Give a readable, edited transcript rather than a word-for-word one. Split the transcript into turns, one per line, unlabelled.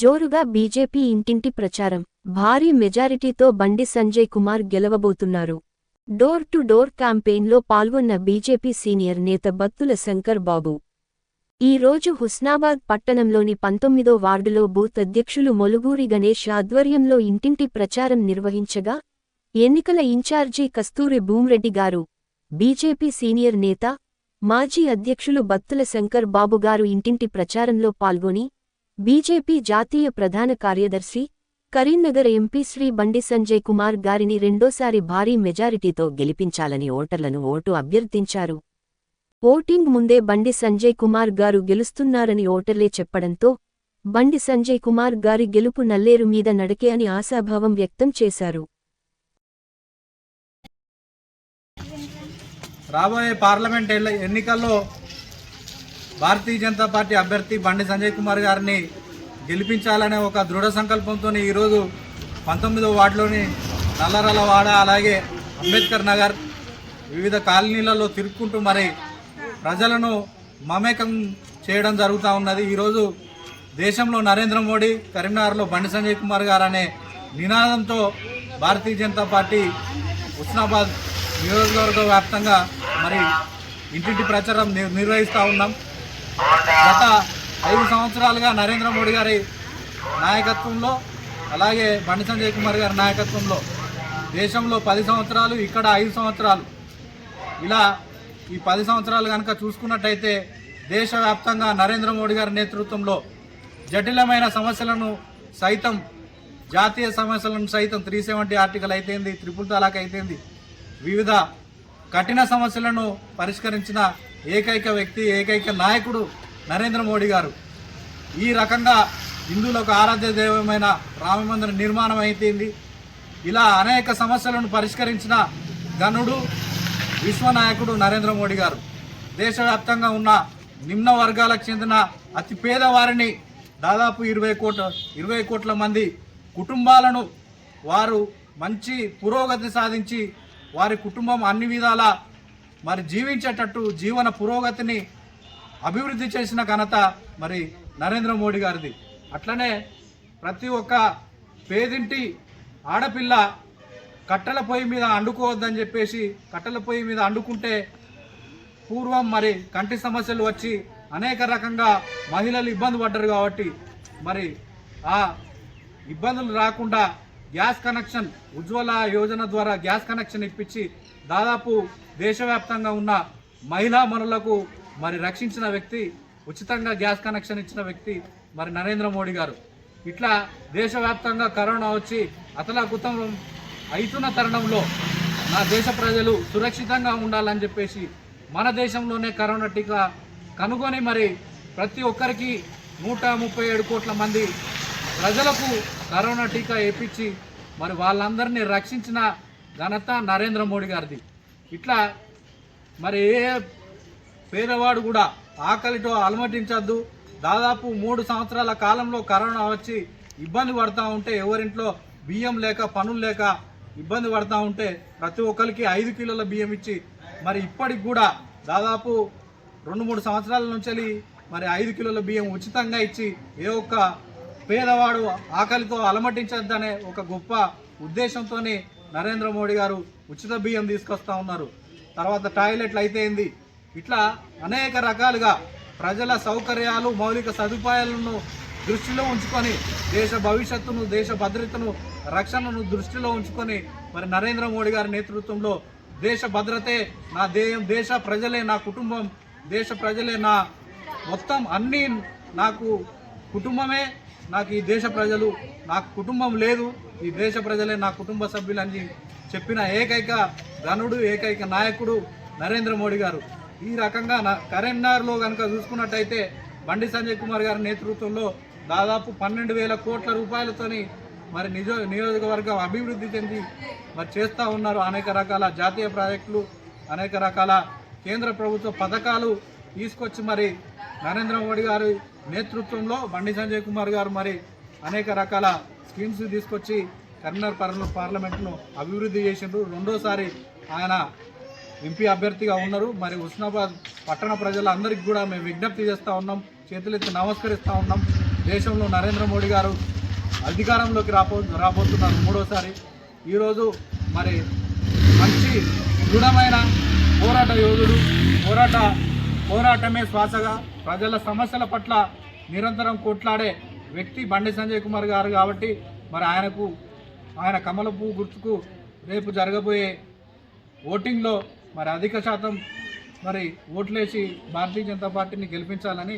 జోరుగా బీజేపీ ఇంటింటి ప్రచారం. భారీ మెజారిటీతో బండి సంజయ్ కుమార్ గెలవబోతున్నారు. డోర్ టు డోర్ క్యాంపెయిన్లో పాల్గొన్న బీజేపీ సీనియర్ నేత బత్తుల శంకర్ బాబు ఈ రోజు హుస్నాబాద్ పట్టణంలోని 19వ వార్డులో బూత్ అధ్యక్షులు మొలుగూరి గణేష్ ఆధ్వర్యంలో ఇంటింటి ప్రచారం నిర్వహించగా, ఎన్నికల ఇన్ఛార్జీ కస్తూరి భూమ్రెడ్డి గారు, బీజేపీ సీనియర్ నేత, మాజీ అధ్యక్షులు బత్తుల శంకర్ బాబు గారు ఇంటింటి ప్రచారంలో పాల్గొని, బీజేపీ జాతీయ ప్రధాన కార్యదర్శి, కరీంనగర్ ఎంపీ శ్రీ బండి సంజయ్ కుమార్ గారిని రెండోసారి భారీ మెజారిటీతో గెలిపించాలని ఓటర్లను ఓటు అభ్యర్థించారు. ఓటింగ్ ముందే బండి సంజయ్ కుమార్ గారు గెలుస్తున్నారని ఓటర్లే చెప్పడంతో, బండి సంజయ్ కుమార్ గారి గెలుపు నల్లేరు మీద నడకే అని ఆశాభావం వ్యక్తం చేశారు.
రాబోయే పార్లమెంట్ ఎన్నికల్లో భారతీయ జనతా పార్టీ అభ్యర్థి బండి సంజయ్ కుమార్ గారిని గెలిపించాలనే ఒక దృఢ సంకల్పంతో ఈరోజు 19వ వార్డులోని నల్లరలవాడ, అలాగే అంబేద్కర్ నగర్ వివిధ కాలనీలలో తిరుక్కుంటూ మరి ప్రజలను మమేకం చేయడం జరుగుతూ ఉన్నది. ఈరోజు దేశంలో నరేంద్ర మోడీ, కరీంనగర్లో బండి సంజయ్ కుమార్ గారు అనే నినాదంతో భారతీయ జనతా పార్టీ హుస్నాబాద్ నియోజకవర్గ వ్యాప్తంగా మరి ఇంటింటి ప్రచారం నిర్వహిస్తూ ఉన్నాం. గత 5 సంవత్సరాలుగా నరేంద్ర మోడీ గారి నాయకత్వంలో, అలాగే బండి సంజయ్ కుమార్ గారి నాయకత్వంలో దేశంలో 10 సంవత్సరాలు, ఇక్కడ 5 సంవత్సరాలు, ఇలా ఈ 10 సంవత్సరాలు కనుక చూసుకున్నట్టయితే దేశవ్యాప్తంగా నరేంద్ర మోడీ గారి నేతృత్వంలో జటిలమైన సమస్యలను సైతం, జాతీయ సమస్యలను సైతం 370 ఆర్టికల్ అయితేంది, ట్రిపుల్ తలాక్ అయితేంది, వివిధ కఠిన సమస్యలను పరిష్కరించిన ఏకైక వ్యక్తి, ఏకైక నాయకుడు నరేంద్ర మోడీ గారు. ఈ రకంగా హిందువులకు ఆరాధ్య దైవమైన రామమందిర నిర్మాణం అయితేంది, ఇలా అనేక సమస్యలను పరిష్కరించిన ఘనుడు, విశ్వనాయకుడు నరేంద్ర మోడీ గారు. దేశవ్యాప్తంగా ఉన్న నిమ్న వర్గాలకు చెందిన అతి పేదవారిని దాదాపు 20 కోట్ల మంది కుటుంబాలను వారు మంచి పురోగతి సాధించి వారి కుటుంబం అన్ని విధాల మరి జీవించేటట్టు జీవన పురోగతిని అభివృద్ధి చేసిన ఘనత మరి నరేంద్ర మోడీ గారిది. అట్లనే ప్రతి ఒక్క పేదింటి ఆడపిల్ల కట్టెల పొయ్యి మీద అండుకోవద్దని చెప్పేసి, కట్టెల పొయ్యి మీద అండుకుంటే పూర్వం మరి కంటి సమస్యలు వచ్చి అనేక రకంగా మహిళలు ఇబ్బంది పడ్డారు. కాబట్టి మరి ఆ ఇబ్బందులు రాకుండా గ్యాస్ కనెక్షన్, ఉజ్వల యోజన ద్వారా గ్యాస్ కనెక్షన్ ఇప్పించి దాదాపు దేశవ్యాప్తంగా ఉన్న మహిళా మనులకు మరి రక్షించిన వ్యక్తి, ఉచితంగా గ్యాస్ కనెక్షన్ ఇచ్చిన వ్యక్తి మరి నరేంద్ర మోడీ గారు. ఇట్లా దేశవ్యాప్తంగా కరోనా వచ్చి అతలాకుతం అవుతున్న తరుణంలో నా దేశ ప్రజలు సురక్షితంగా ఉండాలని చెప్పేసి మన దేశంలోనే కరోనా టీకా కనుగొని మరి ప్రతి ఒక్కరికి 137 కోట్ల మంది ప్రజలకు కరోనా టీకా వేయించి మరి వాళ్ళందరినీ రక్షించిన ఘనత నరేంద్ర మోడీ గారిది. ఇట్లా మరి ఏ పేదవాడు కూడా ఆకలితో అలమటించద్దు. దాదాపు 3 సంవత్సరాల కాలంలో కరోనా వచ్చి ఇబ్బంది పడుతూ ఉంటే, ఎవరింట్లో బియ్యం లేక, పనులు లేక ఇబ్బంది పడుతూ ఉంటే ప్రతి ఒక్కరికి 5 కిలోల బియ్యం ఇచ్చి మరి ఇప్పటికి కూడా దాదాపు 2-3 సంవత్సరాల నుంచి మరి 5 కిలోల బియ్యం ఉచితంగా ఇచ్చి ఏ ఒక్క పేదవాడు ఆకలితో అలమటించద్దనే ఒక గొప్ప ఉద్దేశంతో నరేంద్ర మోడీ గారు ఉచిత బియ్యం తీసుకొస్తా ఉన్నారు. తర్వాత టాయిలెట్లు అయితేంది, ఇట్లా అనేక రకాలుగా ప్రజల సౌకర్యాలు, మౌలిక సదుపాయాలను దృష్టిలో ఉంచుకొని, దేశ భవిష్యత్తును, దేశ భద్రతను, రక్షణను దృష్టిలో ఉంచుకొని మరి నరేంద్ర మోడీ గారి నేతృత్వంలో దేశ భద్రతే నా ధ్యేయం, దేశ ప్రజలే నా కుటుంబం, దేశ ప్రజలే నా మొత్తం, అన్నీ నాకు కుటుంబమే, నాకు ఈ దేశ ప్రజలు, నాకు కుటుంబం లేదు, ఈ దేశ ప్రజలే నా కుటుంబ సభ్యులని చెప్పిన ఏకైక ఘనుడు, ఏకైక నాయకుడు నరేంద్ర మోడీ గారు. ఈ రకంగా కరీంనగర్లో కనుక చూసుకున్నట్టయితే బండి సంజయ్ కుమార్ గారి నేతృత్వంలో దాదాపు 12,000 కోట్ల రూపాయలతోని మరి నియోజకవర్గం అభివృద్ధి చెంది మరి చేస్తూ ఉన్నారు. అనేక రకాల జాతీయ ప్రాజెక్టులు, అనేక రకాల కేంద్ర ప్రభుత్వ పథకాలు తీసుకొచ్చి మరి నరేంద్ర మోడీ గారి నేతృత్వంలో బండి సంజయ్ కుమార్ గారు మరి అనేక రకాల స్కీమ్స్ తీసుకొచ్చి కరీంనగర్ పార్లమెంటును అభివృద్ధి చేసిండ్రు. రెండోసారి ఆయన ఎంపీ అభ్యర్థిగా ఉన్నారు. మరి హుస్నాబాద్ పట్టణ ప్రజలందరికీ కూడా మేము విజ్ఞప్తి చేస్తూ ఉన్నాం, చేతులెత్తి నమస్కరిస్తూ ఉన్నాం. దేశంలో నరేంద్ర మోడీ గారు అధికారంలోకి రాబోతున్నారు మూడోసారి. ఈరోజు మరి మంచి దృఢమైన పోరాట యోధుడు, పోరాటమే శ్వాసగా ప్రజల సమస్యల పట్ల నిరంతరం కొట్లాడే వ్యక్తి బండి సంజయ్ కుమార్ గారు. కాబట్టి మరి ఆయన కమల పువ్వు గుర్తుకు రేపు జరగబోయే ఓటింగ్లో మరి అధిక శాతం మరి ఓట్లేసి భారతీయ జనతా పార్టీని గెలిపించాలని